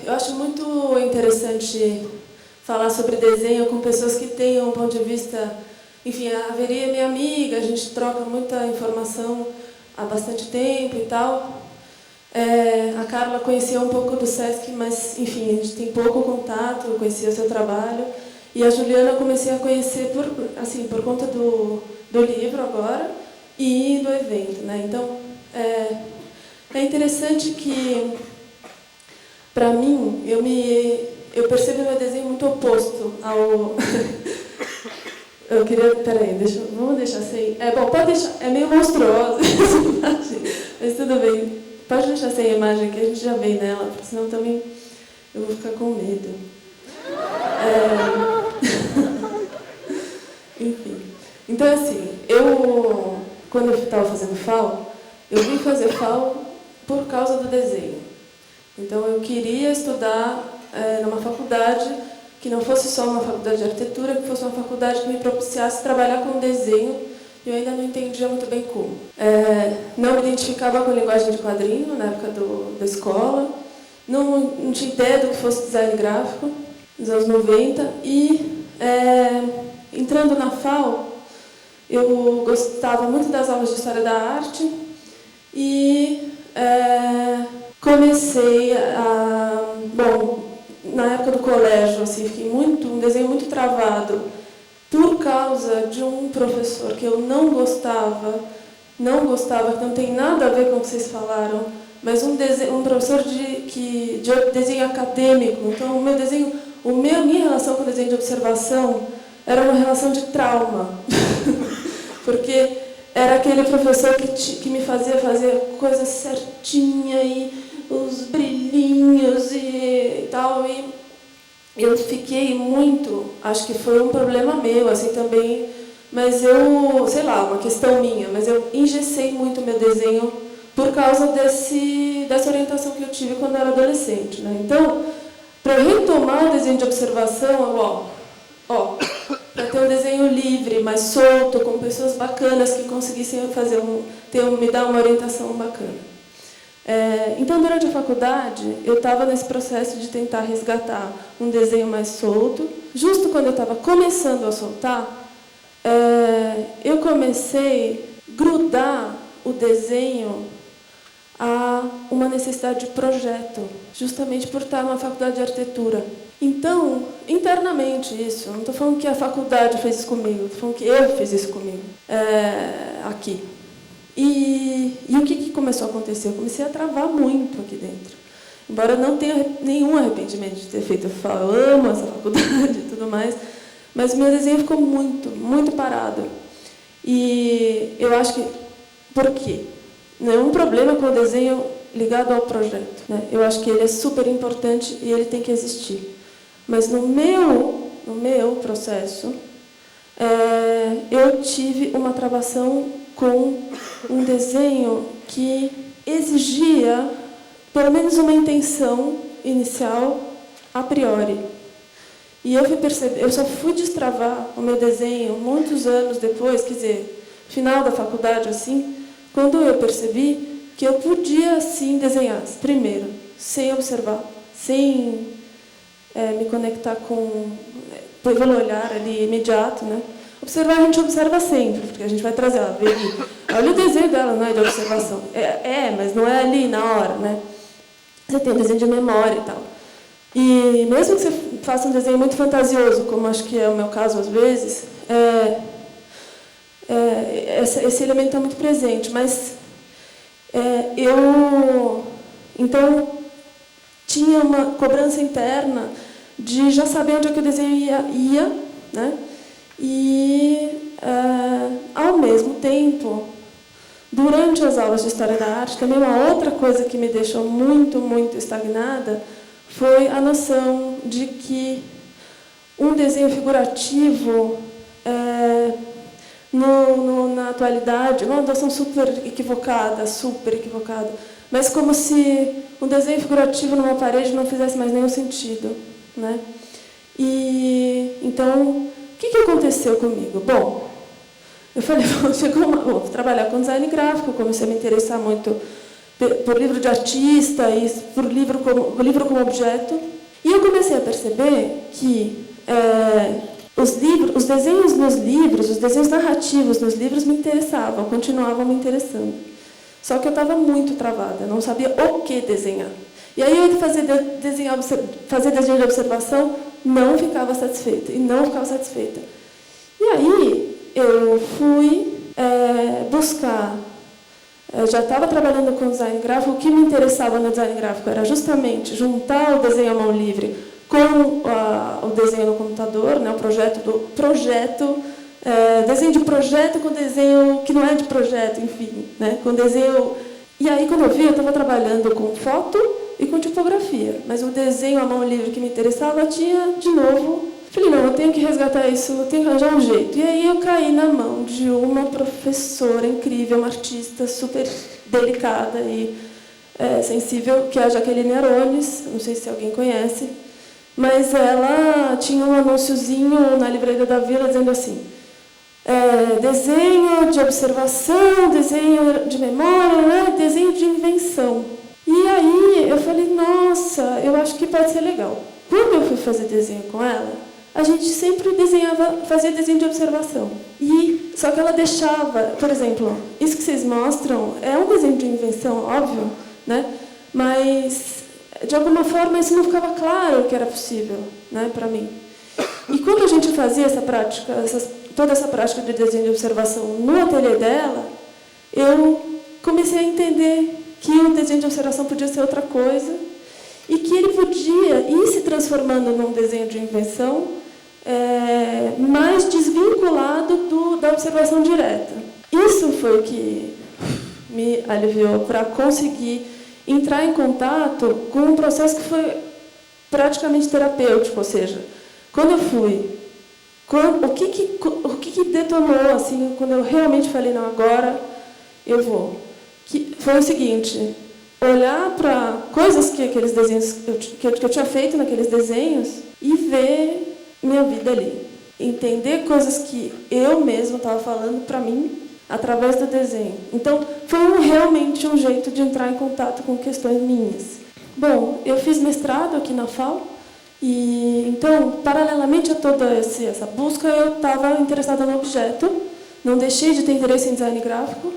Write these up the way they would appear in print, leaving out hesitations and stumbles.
Eu acho muito interessante falar sobre desenho com pessoas que tenham um ponto de vista... Enfim, a Veri é minha amiga, a gente troca muita informação há bastante tempo e tal. A Carla conhecia um pouco do SESC, mas, enfim, a gente tem pouco contato, eu conhecia o seu trabalho. E a Juliana eu comecei a conhecer por conta do livro agora e do evento, né? Então, é interessante que, para mim, eu percebo meu desenho muito oposto ao... Eu queria... Peraí, vamos deixar sem... Bom, pode deixar... É meio monstruosa essa imagem, mas tudo bem. Pode deixar sem a imagem, que a gente já vê nela, porque senão também eu vou ficar com medo. Enfim. Então, assim, quando eu estava fazendo FAO, eu vim fazer FAO por causa do desenho. Então, eu queria estudar numa faculdade que não fosse só uma faculdade de arquitetura, que fosse uma faculdade que me propiciasse trabalhar com desenho. Eu ainda não entendia muito bem como. Não me identificava com a linguagem de quadrinho na época da escola. Não tinha ideia do que fosse design gráfico, nos anos 90. E, entrando na FAO, eu gostava muito das aulas de História da Arte e comecei a... Bom, na época do colégio, assim, fiquei um desenho muito travado por causa de um professor que eu não gostava, que não tem nada a ver com o que vocês falaram, mas um professor de desenho acadêmico. Então, minha relação com o desenho de observação era uma relação de trauma, porque era aquele professor que me fazia fazer coisa certinha e os brilhinhos e tal, e eu fiquei muito, acho que foi um problema meu, assim, também, mas sei lá, uma questão minha, mas eu engessei muito meu desenho por causa dessa orientação que eu tive quando eu era adolescente, né? Então, para retomar o desenho de observação, para ter um desenho livre, mais solto, com pessoas bacanas que conseguissem me dar uma orientação bacana. Então, durante a faculdade, eu estava nesse processo de tentar resgatar um desenho mais solto. Justo quando eu estava começando a soltar, eu comecei a grudar o desenho a uma necessidade de projeto, justamente por estar numa faculdade de arquitetura. Então, internamente isso, não estou falando que a faculdade fez isso comigo, estou falando que eu fiz isso comigo, aqui. E o que começou a acontecer? Eu comecei a travar muito aqui dentro. Embora eu não tenha nenhum arrependimento de ter feito FAO, eu amo essa faculdade e tudo mais, mas o meu desenho ficou muito, muito parado. E eu acho que... Por quê? Nenhum problema com o desenho ligado ao projeto, né? Eu acho que ele é super importante e ele tem que existir. Mas no meu processo, eu tive uma travação com um desenho que exigia pelo menos uma intenção inicial a priori. E eu só fui destravar o meu desenho muitos anos depois, quer dizer, final da faculdade, assim, quando eu percebi que eu podia, sim, desenhar, primeiro, sem observar, sem me conectar pelo olhar ali imediato, né? Observar, a gente observa sempre, porque a gente vai trazer, olha o desenho dela, não é de observação. Mas não é ali na hora, né? Você tem um desenho de memória e tal. E mesmo que você faça um desenho muito fantasioso, como acho que é o meu caso às vezes, esse elemento está muito presente. Mas então, tinha uma cobrança interna de já saber onde é que o desenho ia, né? E, ao mesmo tempo, durante as aulas de História da Arte, também uma outra coisa que me deixou muito, muito estagnada foi a noção de que um desenho figurativo, na atualidade, uma noção super equivocada, mas como se um desenho figurativo numa parede não fizesse mais nenhum sentido, né? E, então, o que aconteceu comigo? Bom, eu falei, vou trabalhar com design gráfico, comecei a me interessar muito por livro de artista e por livro como objeto. E eu comecei a perceber que os desenhos nos livros, os desenhos narrativos nos livros me interessavam, continuavam me interessando. Só que eu estava muito travada, não sabia o que desenhar. E aí eu fazer desenho de observação, não ficava satisfeita, e não ficava satisfeita. E aí eu fui buscar, já estava trabalhando com design gráfico, o que me interessava no design gráfico era justamente juntar o desenho à mão livre com o desenho no computador, né, desenho de projeto com desenho que não é de projeto, enfim, né, com desenho. E aí, quando eu vi, eu estava trabalhando com foto e com tipografia, mas o desenho à mão livre que me interessava tinha, de novo, falei, não, eu tenho que resgatar isso, eu tenho que arranjar um jeito. E aí eu caí na mão de uma professora incrível, uma artista super delicada e sensível, que é a Jaqueline Arones, não sei se alguém conhece, mas ela tinha um anúnciozinho na livraria da Vila dizendo assim, desenho de observação, desenho de memória, né? Desenho de invenção. E aí eu falei, nossa, eu acho que pode ser legal. Quando eu fui fazer desenho com ela, a gente sempre fazia desenho de observação. Só que ela deixava, por exemplo, isso que vocês mostram é um desenho de invenção, óbvio, né? Mas de alguma forma isso não ficava claro que era possível, né, para mim. E quando a gente fazia toda essa prática de desenho de observação no ateliê dela, eu comecei a entender que o desenho de observação podia ser outra coisa e que ele podia ir se transformando num desenho de invenção mais desvinculado da observação direta. Isso foi o que me aliviou para conseguir entrar em contato com um processo que foi praticamente terapêutico, ou seja, quando eu fui, o que detonou, assim, quando eu realmente falei, não, agora eu vou, foi o seguinte, olhar para coisas que aqueles desenhos que eu tinha feito naqueles desenhos e ver minha vida ali, entender coisas que eu mesma estava falando para mim através do desenho. Então, foi realmente um jeito de entrar em contato com questões minhas. Bom, eu fiz mestrado aqui na FAO, e então, paralelamente a toda essa busca, eu estava interessada no objeto, não deixei de ter interesse em design gráfico,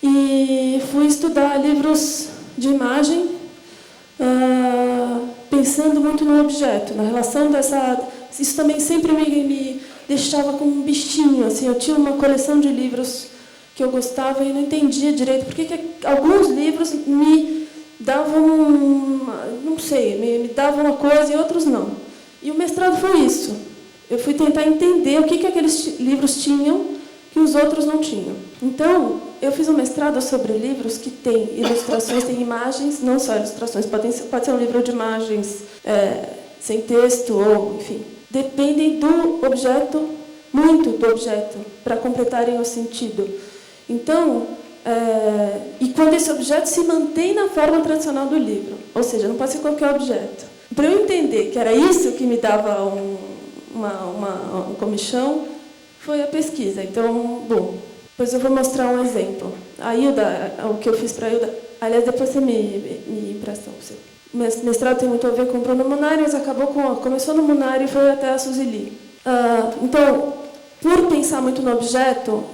e fui estudar livros de imagem, pensando muito no objeto, na relação dessa... Isso também sempre me deixava com um bichinho, assim, eu tinha uma coleção de livros que eu gostava e não entendia direito porque que alguns livros me davam, não sei, me davam uma coisa e outros não. E o mestrado foi isso. Eu fui tentar entender o que aqueles livros tinham que os outros não tinham. Então, eu fiz um mestrado sobre livros que têm ilustrações, têm imagens, não só ilustrações, pode ser um livro de imagens sem texto, ou, enfim, dependem do objeto, muito do objeto, para completarem o sentido. Então, e quando esse objeto se mantém na forma tradicional do livro, ou seja, não pode ser qualquer objeto. Para eu entender que era isso que me dava um comichão, foi a pesquisa. Então, bom, depois eu vou mostrar um exemplo. A Hilda, o que eu fiz para a Hilda, aliás, depois você me empresta o seu. O mestrado tem muito a ver com o Bruno Munari, mas começou no Munari e foi até a Suzili. Então, por pensar muito no objeto,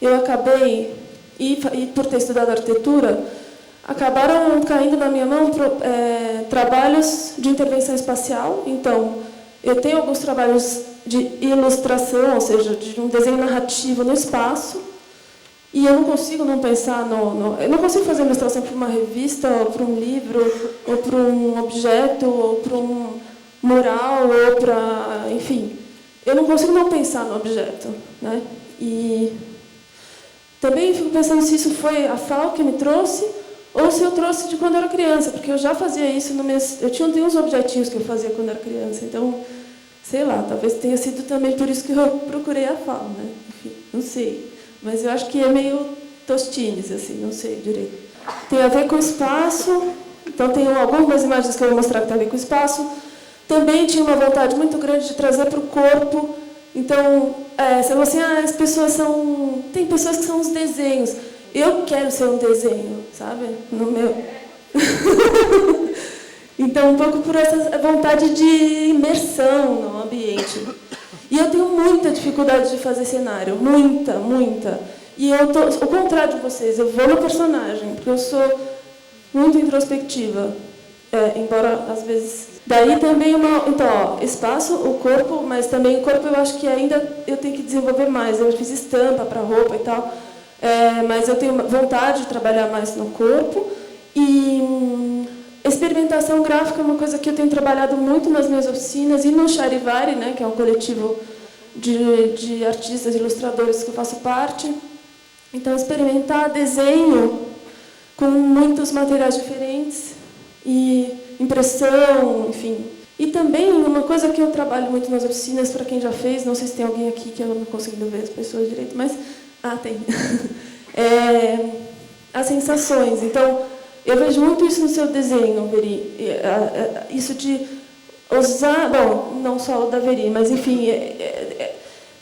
eu acabei, e por ter estudado arquitetura, acabaram caindo na minha mão trabalhos de intervenção espacial. Então, eu tenho alguns trabalhos de ilustração, ou seja, de um desenho narrativo no espaço, e eu não consigo não pensar eu não consigo fazer uma ilustração para uma revista, ou para um livro, ou para um objeto, ou para um mural, ou para... Enfim, eu não consigo não pensar no objeto, né? E também fico pensando se isso foi a FAO que me trouxe, ou se eu trouxe de quando eu era criança, porque eu já fazia isso eu tinha uns objetinhos que eu fazia quando eu era criança, então, sei lá, talvez tenha sido também por isso que eu procurei a FAO, né? Enfim, não sei. Mas eu acho que é meio Tostines, assim, não sei direito. Tem a ver com o espaço, então tem algumas imagens que eu vou mostrar que tem a ver com o espaço. Também tinha uma vontade muito grande de trazer para o corpo. Então, você falou assim, as pessoas são... Tem pessoas que são os desenhos. eu quero ser um desenho, sabe? No meu... Então, um pouco por essa vontade de imersão no ambiente. E eu tenho muita dificuldade de fazer cenário, muita, muita. E eu tô, ao contrário de vocês, eu vou no personagem, porque eu sou muito introspectiva, embora às vezes... Daí também então, espaço, o corpo, mas também o corpo eu acho que ainda eu tenho que desenvolver mais. Eu fiz estampa para roupa e tal, mas eu tenho vontade de trabalhar mais no corpo. E experimentação gráfica é uma coisa que eu tenho trabalhado muito nas minhas oficinas e no Charivari, né, que é um coletivo de artistas, ilustradores que eu faço parte. Então, experimentar desenho com muitos materiais diferentes e impressão, enfim. E também uma coisa que eu trabalho muito nas oficinas, para quem já fez, não sei se tem alguém aqui que eu não consigo ver as pessoas direito, mas... Ah, tem. As sensações. Então, eu vejo muito isso no seu desenho, Veri. Isso de usar... Bom, não só o da Veri, mas, enfim...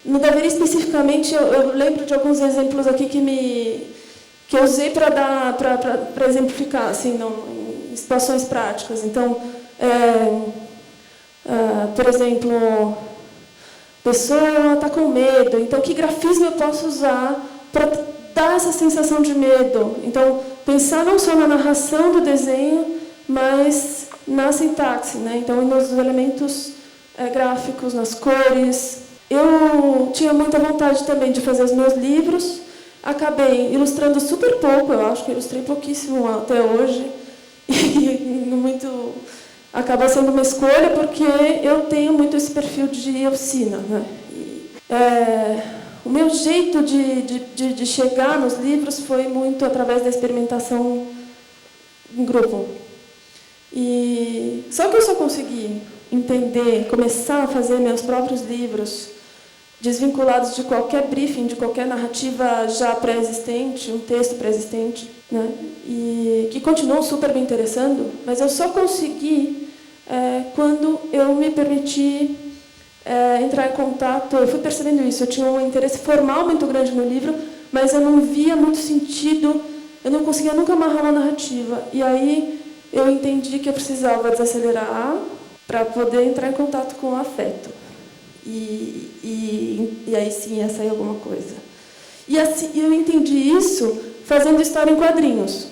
No da Veri, especificamente, eu lembro de alguns exemplos aqui que eu usei para exemplificar, assim, em situações práticas. Então, por exemplo, pessoa está com medo. Então, que grafismo eu posso usar para dar essa sensação de medo? Então, pensar não só na narração do desenho, mas na sintaxe, né? Então, nos elementos gráficos, nas cores. Eu tinha muita vontade também de fazer os meus livros. Acabei ilustrando super pouco, eu acho que ilustrei pouquíssimo até hoje. E muito... Acaba sendo uma escolha, porque eu tenho muito esse perfil de oficina, né? O meu jeito de chegar nos livros foi muito através da experimentação em grupo. Só que eu só consegui entender, começar a fazer meus próprios livros desvinculados de qualquer briefing, de qualquer narrativa já pré-existente, um texto pré-existente, né? E que continuam super me interessando, mas eu só consegui quando eu me permiti entrar em contato. Eu fui percebendo isso, eu tinha um interesse formal muito grande no livro, mas eu não via muito sentido, eu não conseguia nunca amarrar uma narrativa. E aí eu entendi que eu precisava desacelerar para poder entrar em contato com o afeto. E aí sim ia sair alguma coisa. E assim, eu entendi isso fazendo história em quadrinhos.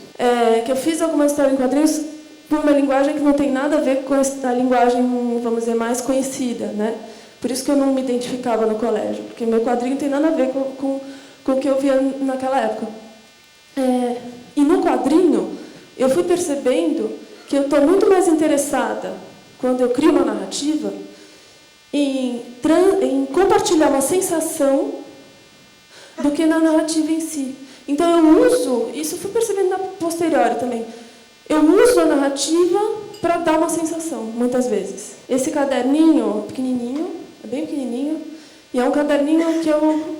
Que eu fiz alguma história em quadrinhos com uma linguagem que não tem nada a ver com a linguagem, vamos dizer, mais conhecida, né? Por isso que eu não me identificava no colégio, porque meu quadrinho não tem nada a ver com o que eu via naquela época. E no quadrinho, eu fui percebendo que eu estou muito mais interessada, quando eu crio uma narrativa, em compartilhar uma sensação do que na narrativa em si. Então, eu uso, isso eu fui percebendo na posteriori também, eu uso a narrativa para dar uma sensação, muitas vezes. Esse caderninho, pequenininho, é bem pequenininho, e é um caderninho que eu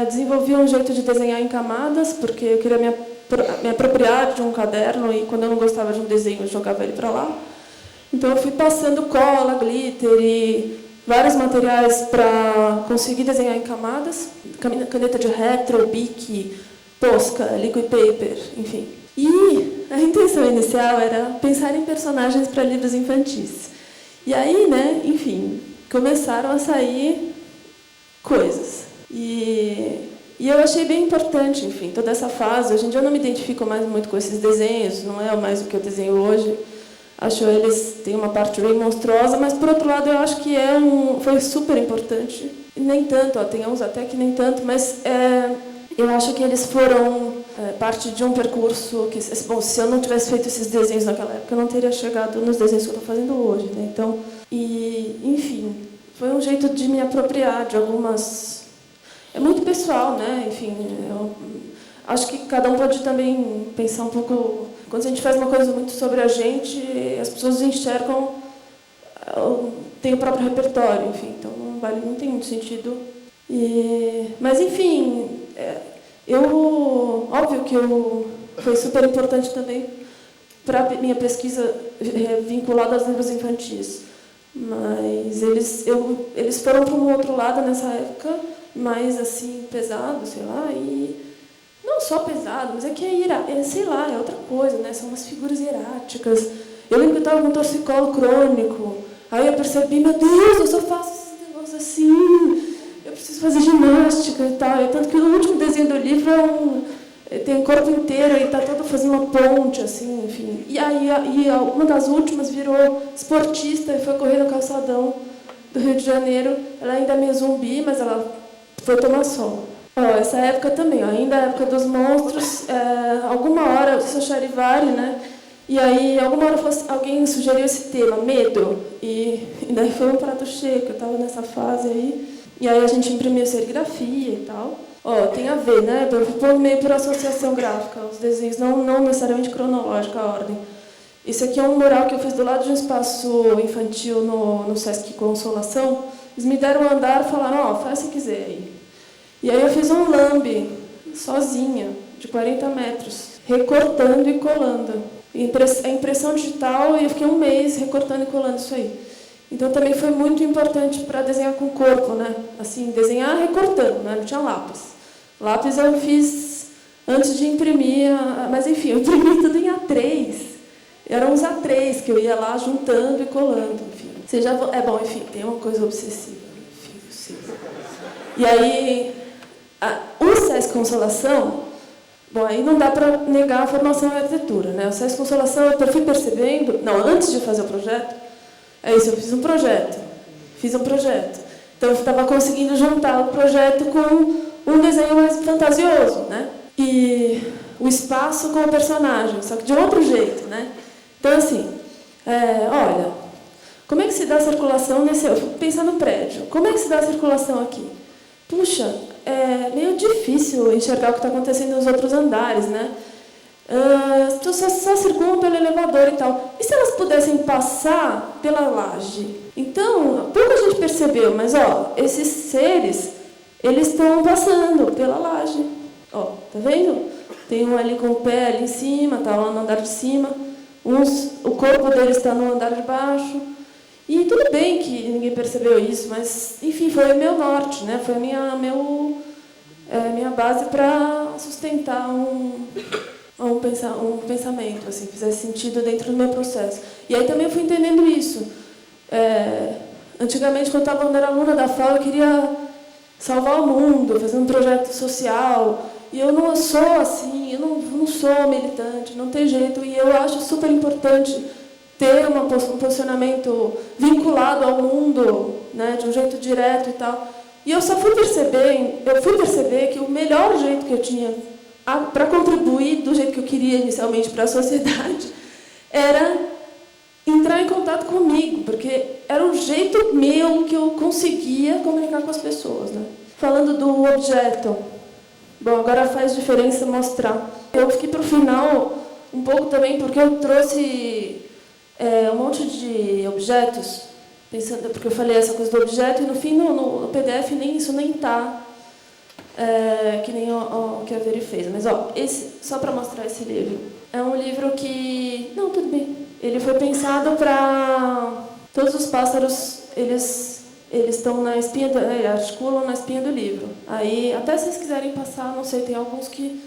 desenvolvi um jeito de desenhar em camadas, porque eu queria me apropriar de um caderno, e quando eu não gostava de um desenho, eu jogava ele para lá. Então, eu fui passando cola, glitter e vários materiais para conseguir desenhar em camadas. Caneta de retro, bic, Posca, liquid paper, enfim. E a intenção inicial era pensar em personagens para livros infantis. E aí, né, enfim, começaram a sair coisas. E eu achei bem importante, enfim, toda essa fase. Hoje em dia eu não me identifico mais muito com esses desenhos, não é mais o que eu desenho hoje. Acho eles têm uma parte bem monstruosa, mas, por outro lado, eu acho que foi super importante. E nem tanto, tem uns até que nem tanto, mas eu acho que eles foram parte de um percurso que, bom, se eu não tivesse feito esses desenhos naquela época, eu não teria chegado nos desenhos que eu estou fazendo hoje, né? Então, enfim, foi um jeito de me apropriar de algumas... É muito pessoal, né? Enfim, eu acho que cada um pode também pensar um pouco... Quando a gente faz uma coisa muito sobre a gente, as pessoas enxergam, tem o próprio repertório, enfim, então não tem muito sentido. Mas, enfim, óbvio que foi super importante também para a minha pesquisa vinculada aos livros infantis. Mas eles foram para um outro lado nessa época, mais assim, pesado, sei lá, não só pesado, mas é que sei lá, é outra coisa, né? São umas figuras hieráticas. Eu lembro que eu estava com um torcicolo crônico, aí eu percebi, meu Deus, eu só faço esses negócios assim, eu preciso fazer ginástica e tal. Tanto que o último desenho do livro tem o corpo inteiro e está todo fazendo uma ponte, assim, enfim. E aí uma das últimas virou esportista e foi correr no calçadão do Rio de Janeiro. Ela ainda é meio zumbi, mas ela foi tomar sol. Essa época também, ainda a época dos monstros, alguma hora, eu sou Charivari, né? E aí, alguma hora alguém sugeriu esse tema, medo, e daí foi um prato cheio, que eu estava nessa fase aí. E aí a gente imprimiu serigrafia e tal. Tem a ver, né? Eu fui meio por associação gráfica, os desenhos, não necessariamente cronológica a ordem. Esse aqui é um mural que eu fiz do lado de um espaço infantil no Sesc Consolação. Eles me deram um andar e falaram, faz se quiser aí. E aí eu fiz um lambe, sozinha, de 40 metros, recortando e colando. A impressão digital, e eu fiquei um mês recortando e colando isso aí. Então também foi muito importante para desenhar com o corpo, né? Assim, desenhar recortando, né? Não tinha lápis. Lápis eu fiz antes de imprimir, mas enfim, eu imprimi tudo em A3. Eram uns A3 que eu ia lá juntando e colando, enfim. Enfim, tem uma coisa obsessiva. Enfim, eu sei. E aí, o Sesc Consolação, aí não dá para negar a formação em arquitetura, né? O Sesc Consolação, eu fui percebendo, antes de fazer o projeto, eu fiz um projeto. Então eu estava conseguindo juntar o projeto com um desenho mais fantasioso, né? E o espaço com o personagem, só que de outro jeito, né? Então, assim, olha, como é que se dá a circulação nesse... Eu fico pensando no prédio. Como é que se dá a circulação aqui? Puxa, é meio difícil enxergar o que está acontecendo nos outros andares, né? As pessoas só circulam pelo elevador e tal. E se elas pudessem passar pela laje? Então, pouco a gente percebeu, mas, esses seres, eles estão passando pela laje. Tá vendo? Tem um ali com o pé ali em cima, tá lá no andar de cima. O corpo deles está no andar de baixo. E tudo bem que ninguém percebeu isso, mas, enfim, foi o meu norte, né? Foi a minha base para sustentar um pensamento, assim, que fizesse sentido dentro do meu processo. E aí também eu fui entendendo isso. Antigamente, quando eu era aluna da FAO, eu queria salvar o mundo, fazer um projeto social. E eu não sou assim, eu não sou militante, não tem jeito. E eu acho super importante ter um posicionamento vinculado ao mundo, né, de um jeito direto e tal. E eu fui perceber que o melhor jeito que eu tinha para contribuir do jeito que eu queria inicialmente para a sociedade era entrar em contato comigo, porque era um jeito meu que eu conseguia comunicar com as pessoas, né? Falando do objeto, agora faz diferença mostrar. Eu fiquei para o final um pouco também porque eu trouxe um monte de objetos, pensando, porque eu falei essa coisa do objeto e no fim no PDF nem está. Que nem que a Veri fez. Mas, só para mostrar esse livro. É um livro que... Não, tudo bem. Ele foi pensado para... Todos os pássaros, eles estão na espinha, articulam na espinha do livro. Aí, até se vocês quiserem passar, não sei, tem alguns que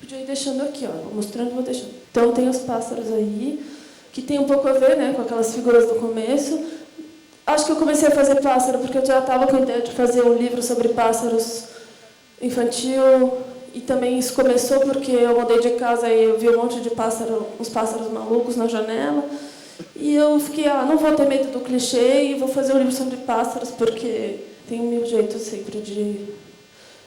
podia ir deixando aqui, vou mostrando e vou deixando. Então, tem os pássaros aí, que tem um pouco a ver, né, com aquelas figuras do começo. Acho que eu comecei a fazer pássaro porque eu já estava com a ideia de fazer um livro sobre pássaros infantil, e também isso começou porque eu mudei de casa e eu vi um monte de uns pássaros malucos na janela, e eu fiquei, não vou ter medo do clichê e vou fazer um livro sobre pássaros, porque tem 1000 jeitos sempre de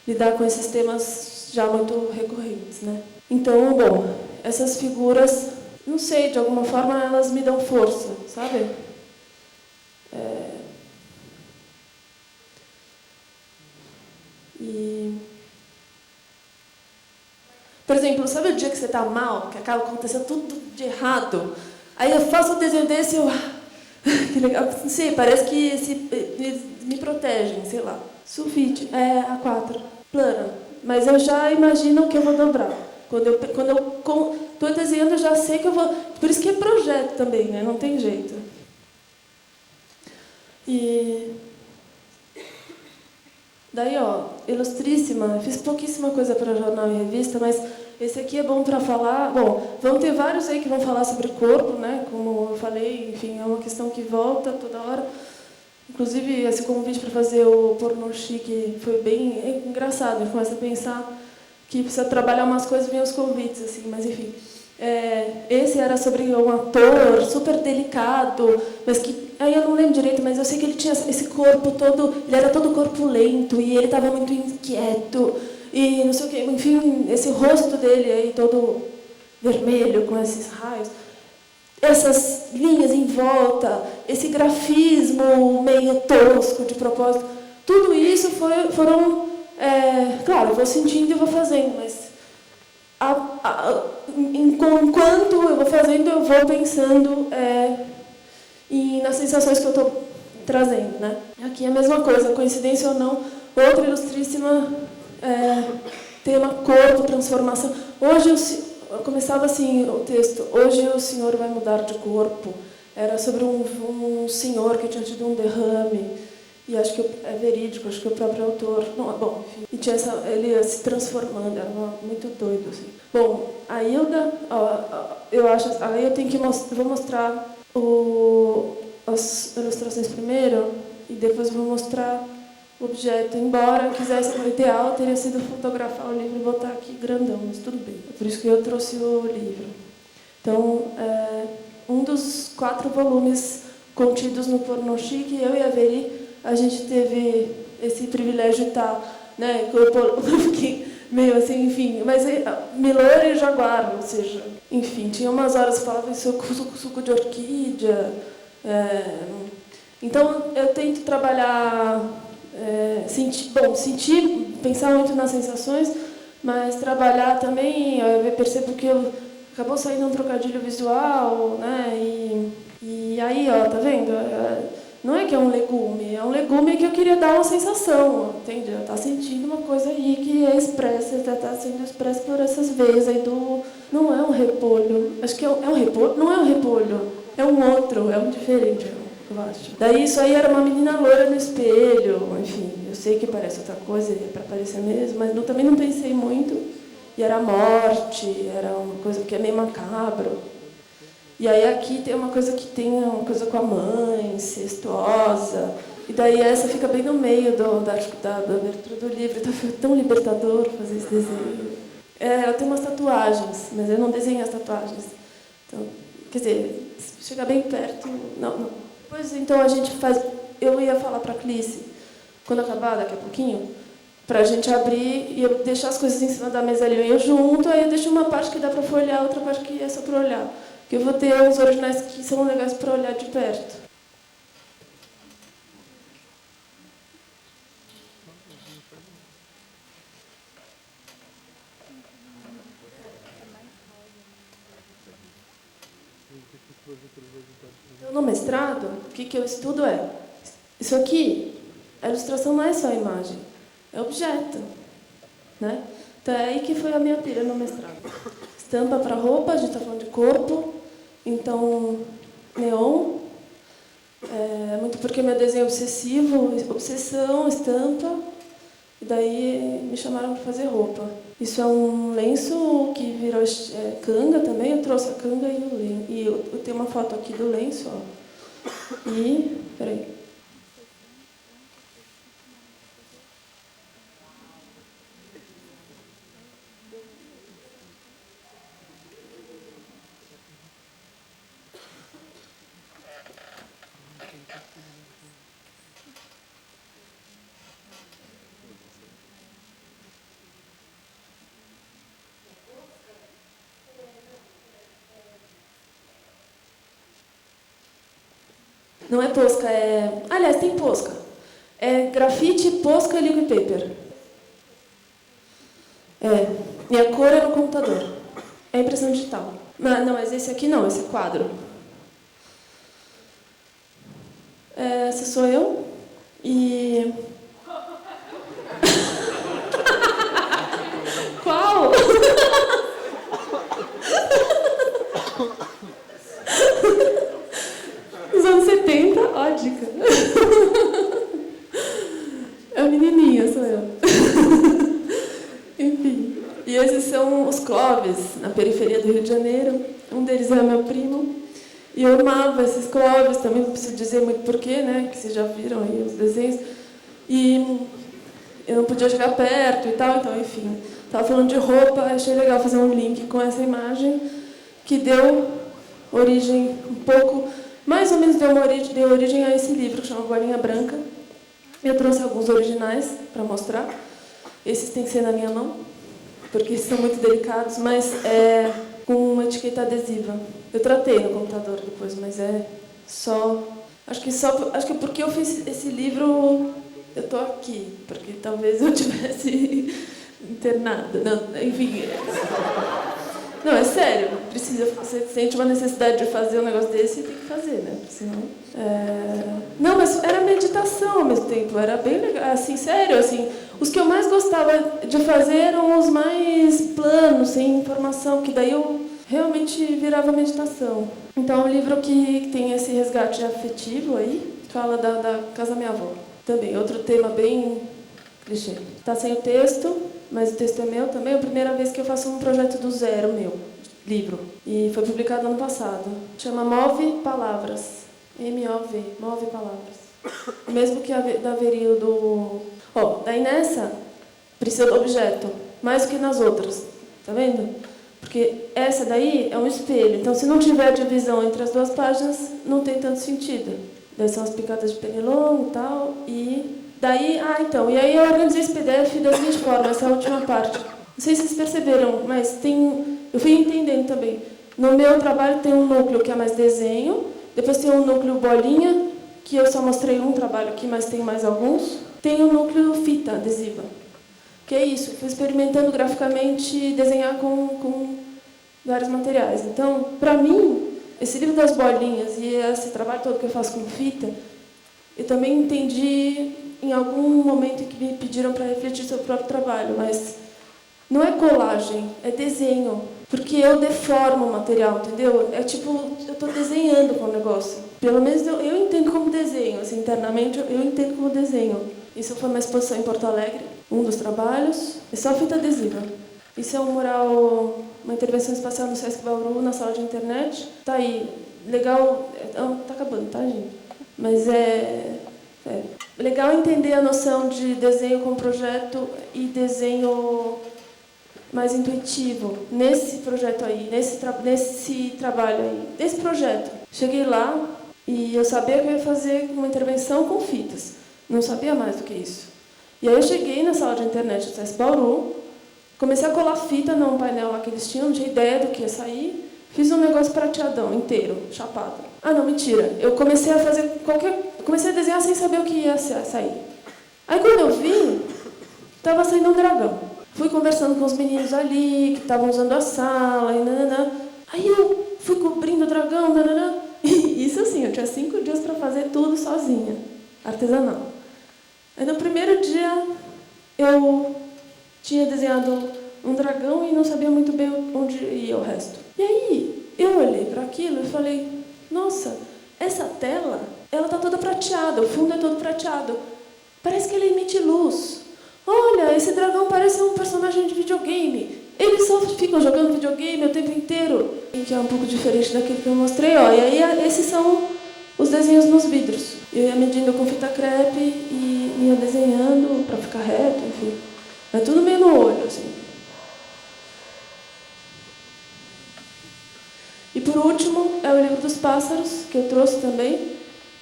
lidar com esses temas já muito recorrentes, né? Então, essas figuras, não sei, de alguma forma elas me dão força, sabe? Por exemplo, sabe o dia que você está mal, que acaba acontecendo tudo de errado? Aí eu faço um desenho desse e que legal, não sei, parece que me protegem, sei lá. Sulfite, A4, plana. Mas eu já imagino que eu vou dobrar. Quando eu estou desenhando, eu já sei que eu vou... Por isso que é projeto também, né? Não tem jeito. Daí, ó, ilustríssima, fiz pouquíssima coisa para jornal e revista, mas esse aqui é bom para falar. Bom, vão ter vários aí que vão falar sobre corpo, né? Como eu falei, enfim, é uma questão que volta toda hora. Inclusive, esse convite para fazer o pornô chique foi bem engraçado. Eu começo a pensar que precisa trabalhar umas coisas e vem os convites, assim, mas enfim. Esse era sobre um ator super delicado, mas que aí eu não lembro direito, mas eu sei que ele tinha esse corpo todo, ele era todo corpulento e ele estava muito inquieto e não sei o que, enfim, esse rosto dele aí todo vermelho com esses raios, essas linhas em volta, esse grafismo meio tosco de propósito, tudo isso foram, claro, eu vou sentindo e vou fazendo, mas enquanto eu vou fazendo, eu vou pensando nas sensações que eu estou trazendo, né? Aqui é a mesma coisa, coincidência ou não, outra ilustríssima tema corpo, transformação. Hoje eu começava assim o texto, hoje o senhor vai mudar de corpo. Era sobre um senhor que tinha tido um derrame, e acho que é verídico, acho que o próprio autor... Não, bom, enfim. E tinha ele ia se transformando, era muito doido, assim. Bom, a Hilda, eu acho... Aí eu tenho que vou mostrar as ilustrações primeiro, e depois vou mostrar o objeto. Embora eu quisesse, o ideal teria sido fotografar o livro e botar aqui grandão, mas tudo bem. É por isso que eu trouxe o livro. Então, um dos 4 volumes contidos no Pornô Chique, eu e a Veri, a gente teve esse privilégio de estar, né, eu fiquei meio assim, enfim, mas Milor e Jaguar, ou seja, enfim, tinha umas horas que falavam em suco de orquídea, então eu tento trabalhar, sentir, pensar muito nas sensações, mas trabalhar também, eu percebo que acabou saindo um trocadilho visual, né, e aí, ó, tá vendo? Não é que é um legume que eu queria dar uma sensação, entende? Está sentindo uma coisa aí que é expressa, está sendo expressa por essas veias aí do... Não é um repolho, acho que é um repolho, não é um repolho, é um outro, é um diferente, eu acho. Daí isso aí era uma menina loira no espelho, enfim, eu sei que parece outra coisa, é para parecer mesmo, mas também não pensei muito, e era morte, era uma coisa que é meio macabro. E aí aqui tem uma coisa com a mãe, incestuosa. E daí essa fica bem no meio da abertura do livro. Então foi tão libertador fazer esse desenho. Ela tem umas tatuagens, mas eu não desenho as tatuagens. Então, quer dizer, se chegar bem perto... Não. Depois, então, a gente faz... Eu ia falar para a Clice, quando acabar, daqui a pouquinho, para a gente abrir e eu deixar as coisas em cima da mesa ali. Eu junto, aí eu deixo uma parte que dá para folhear, outra parte que é só para olhar. Eu vou ter uns originais que são legais para olhar de perto. No mestrado, o que eu estudo isso aqui, a ilustração não é só a imagem, é objeto, né? Então é aí que foi a minha pira no mestrado. Estampa para roupa, a gente está falando de corpo, então neon, muito porque meu desenho é obsessivo, obsessão, estampa, e daí me chamaram para fazer roupa. Isso é um lenço que virou canga também, eu trouxe a canga e o lenço. E eu tenho uma foto aqui do lenço, ó. E, peraí. Não é posca, aliás, tem posca. É grafite, posca e liquid paper. E a cor é no computador. É impressão digital. Não, mas esse aqui não, esse é quadro. Essa sou eu. E... Qual? Nos anos 70, ó a dica. É a menininha, sou eu. são os Clóvis, na periferia do Rio de Janeiro. Um deles é meu primo. E eu amava esses Clóvis, também não preciso dizer muito porquê, né? Que vocês já viram aí os desenhos. E eu não podia chegar perto e tal, então, enfim. Estava falando de roupa, achei legal fazer um link com essa imagem, que deu origem um pouco, mais ou menos deu origem a esse livro, que chama Bolinha Branca. Eu trouxe alguns originais para mostrar. Esses têm que ser na minha mão, porque são muito delicados, mas é com uma etiqueta adesiva. Eu tratei no computador depois, mas é só... Acho que porque eu fiz esse livro, eu estou aqui, porque talvez eu tivesse internada. Não, enfim... Não, é sério, precisa, você sente uma necessidade de fazer um negócio desse e tem que fazer, né? Senão, Não, mas era meditação ao mesmo tempo, era bem legal, assim, sério, assim, os que eu mais gostava de fazer eram os mais planos, sem informação, que daí eu realmente virava meditação. Então é um livro que tem esse resgate afetivo aí, fala da casa da minha avó. Também, outro tema bem clichê. Está sem o texto, mas o texto é meu também. É a primeira vez que eu faço um projeto do zero meu, livro. E foi publicado ano passado. Chama Move Palavras. M-O-V, Move Palavras. Mesmo que da Veril do... daí nessa, precisa do objeto, mais do que nas outras. Tá vendo? Porque essa daí é um espelho. Então, se não tiver divisão entre as duas páginas, não tem tanto sentido. Daí são as picadas de pernilongo e tal. E daí, e aí eu organizei esse PDF da seguinte forma, essa última parte. Não sei se vocês perceberam, mas eu fui entendendo também. No meu trabalho tem um núcleo que é mais desenho, depois tem um núcleo bolinha, que eu só mostrei um trabalho aqui, mas tem mais alguns. Tem um núcleo fita adesiva, que é isso, fui experimentando graficamente desenhar com vários materiais. Então, para mim, esse livro das bolinhas e esse trabalho todo que eu faço com fita, eu também entendi em algum momento em que me pediram para refletir sobre o próprio trabalho, mas não é colagem, é desenho, porque eu deformo o material, entendeu? É tipo, eu estou desenhando com o negócio. Pelo menos eu entendo como desenho, assim, internamente eu entendo como desenho. Isso foi uma exposição em Porto Alegre, um dos trabalhos, é só fita adesiva. Isso é um mural, uma intervenção espacial no Sesc Bauru, na sala de internet. Tá aí, legal, tá acabando, tá, gente? Mas é legal entender a noção de desenho com projeto e desenho mais intuitivo nesse projeto aí, nesse trabalho aí, nesse projeto. Cheguei lá e eu sabia que eu ia fazer uma intervenção com fitas. Não sabia mais do que isso. E aí eu cheguei na sala de internet do Sesc Bauru, comecei a colar fita num painel lá que eles tinham, não tinha ideia do que ia sair, fiz um negócio prateadão, inteiro, chapado. Ah, não, mentira. Eu comecei a fazer comecei a desenhar sem saber o que ia sair. Aí quando eu vi, estava saindo um dragão. Fui conversando com os meninos ali, que estavam usando a sala, e nananã. Aí eu fui cobrindo o dragão, nananã. E isso assim, eu tinha 5 dias para fazer tudo sozinha, artesanal. Aí no primeiro dia, eu tinha desenhado um dragão e não sabia muito bem onde ia o resto. E aí, eu olhei para aquilo e falei, nossa, essa tela, ela está toda prateada, o fundo é todo prateado. Parece que ele emite luz. Olha, esse dragão parece um personagem de videogame. Eles só ficam jogando videogame o tempo inteiro. Que é um pouco diferente daquilo que eu mostrei. E aí, esses são os desenhos nos vidros. Eu ia medindo com fita crepe e ia desenhando para ficar reto, enfim. Mas tudo meio no olho, assim. E por último, é o livro dos pássaros, que eu trouxe também,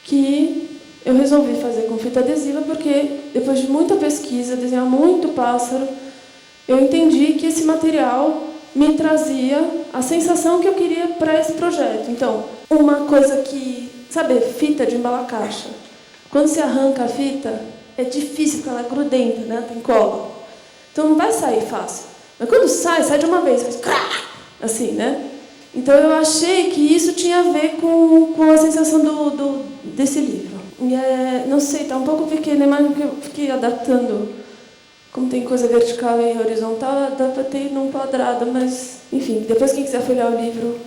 que eu resolvi fazer com fita adesiva, porque depois de muita pesquisa, desenhar muito pássaro, eu entendi que esse material me trazia a sensação que eu queria para esse projeto. Então, uma coisa que... Sabe, fita de embalar caixa. Quando você arranca a fita, é difícil, porque ela é grudenta, né? Tem cola. Então não vai sair fácil. Mas quando sai de uma vez, faz assim, né? Então eu achei que isso tinha a ver com a sensação desse livro. E não sei, tá um pouco pequeno, mas porque eu fiquei adaptando. Como tem coisa vertical e horizontal, dá para ter num quadrado, mas... Enfim, depois quem quiser folhear o livro,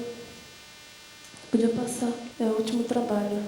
podia passar. É o último trabalho.